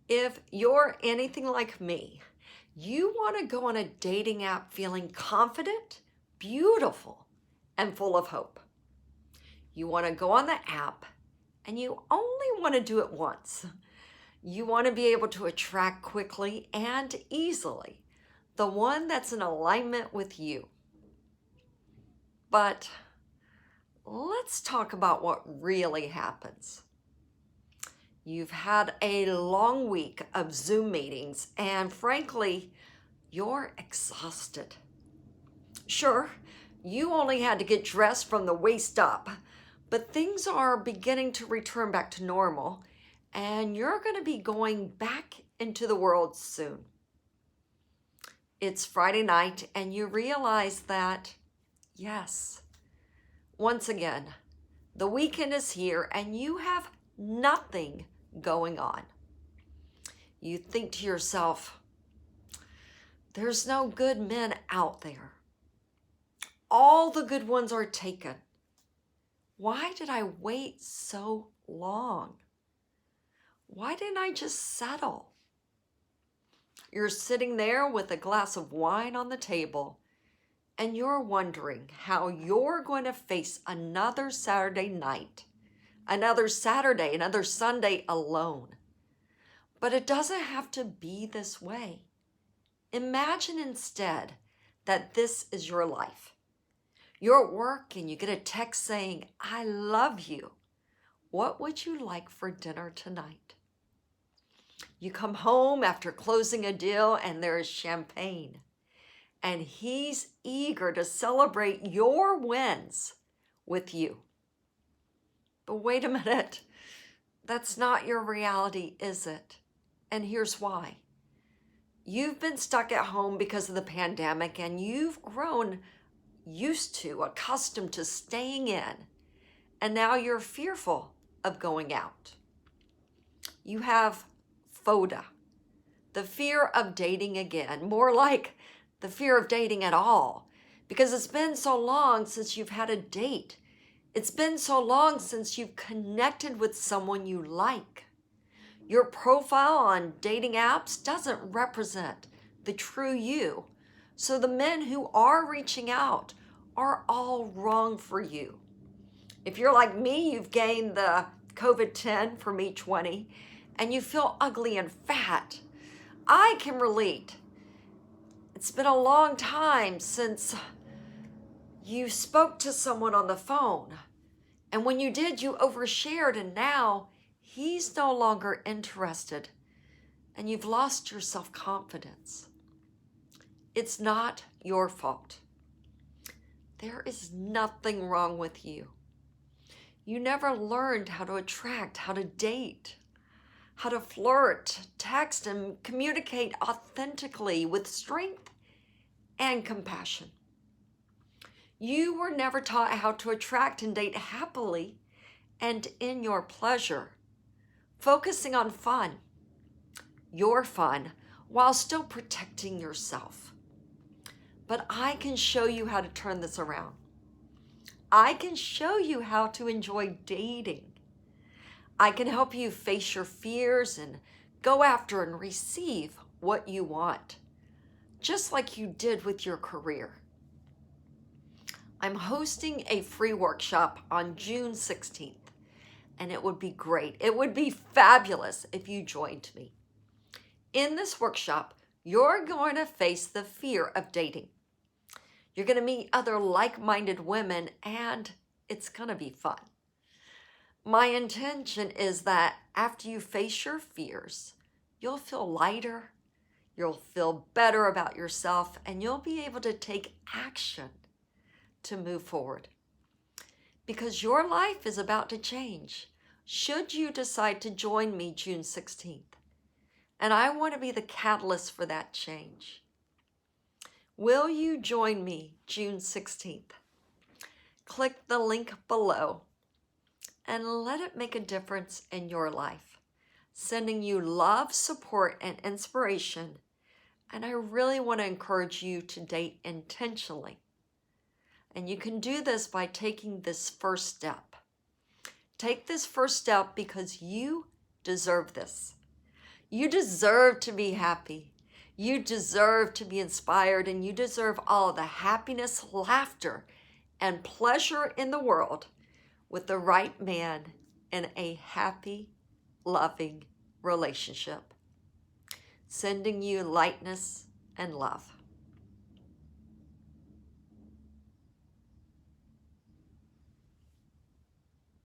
If you're anything like me, you want to go on a dating app feeling confident, beautiful, and full of hope. You want to go on the app and you only want to do it once. You want to be able to attract quickly and easily the one that's in alignment with you. But let's talk about what really happens. You've had a long week of Zoom meetings, and frankly, you're exhausted. Sure, you only had to get dressed from the waist up, but things are beginning to return back to normal, and you're going to be going back into the world soon. It's Friday night, and you realize that, yes, once again, the weekend is here, and you have nothing going on. You think to yourself, there's no good men out there. All the good ones are taken. Why did I wait so long? Why didn't I just settle? You're sitting there with a glass of wine on the table, and you're wondering how you're going to face another Saturday night, another Saturday, another Sunday alone. But it doesn't have to be this way. Imagine instead that this is your life. You're at work and you get a text saying, "I love you. What would you like for dinner tonight?" You come home after closing a deal and there is champagne. And he's eager to celebrate your wins with you. But wait a minute. That's not your reality, is it? And here's why. You've been stuck at home because of the pandemic, and you've grown used to, accustomed to staying in, and now you're fearful of going out. You have FODA, the fear of dating again, more like the fear of dating at all, because it's been so long since you've had a date. It's been so long since you've connected with someone you like. Your profile on dating apps doesn't represent the true you. So the men who are reaching out are all wrong for you. If you're like me, you've gained the COVID-10 from E20 and you feel ugly and fat. I can relate. It's been a long time since you spoke to someone on the phone. And when you did, you overshared, and now he's no longer interested, and you've lost your self-confidence. It's not your fault. There is nothing wrong with you. You never learned how to attract, how to date, how to flirt, text, and communicate authentically with strength and compassion. You were never taught how to attract and date happily and in your pleasure, focusing on fun, your fun, while still protecting yourself. But I can show you how to turn this around. I can show you how to enjoy dating. I can help you face your fears and go after and receive what you want, just like you did with your career. I'm hosting a free workshop on June 16th, and it would be great. It would be fabulous if you joined me. In this workshop, you're going to face the fear of dating. You're going to meet other like-minded women, and it's going to be fun. My intention is that after you face your fears, you'll feel lighter, you'll feel better about yourself, and you'll be able to take action to move forward. Because your life is about to change, should you decide to join me June 16th. And I want to be the catalyst for that change. Will you join me June 16th? Click the link below and let it make a difference in your life, sending you love, support, and inspiration. And I really want to encourage you to date intentionally. And you can do this by taking this first step. Take this first step because you deserve this. You deserve to be happy. You deserve to be inspired, and you deserve all the happiness, laughter, and pleasure in the world with the right man in a happy, loving relationship. Sending you lightness and love.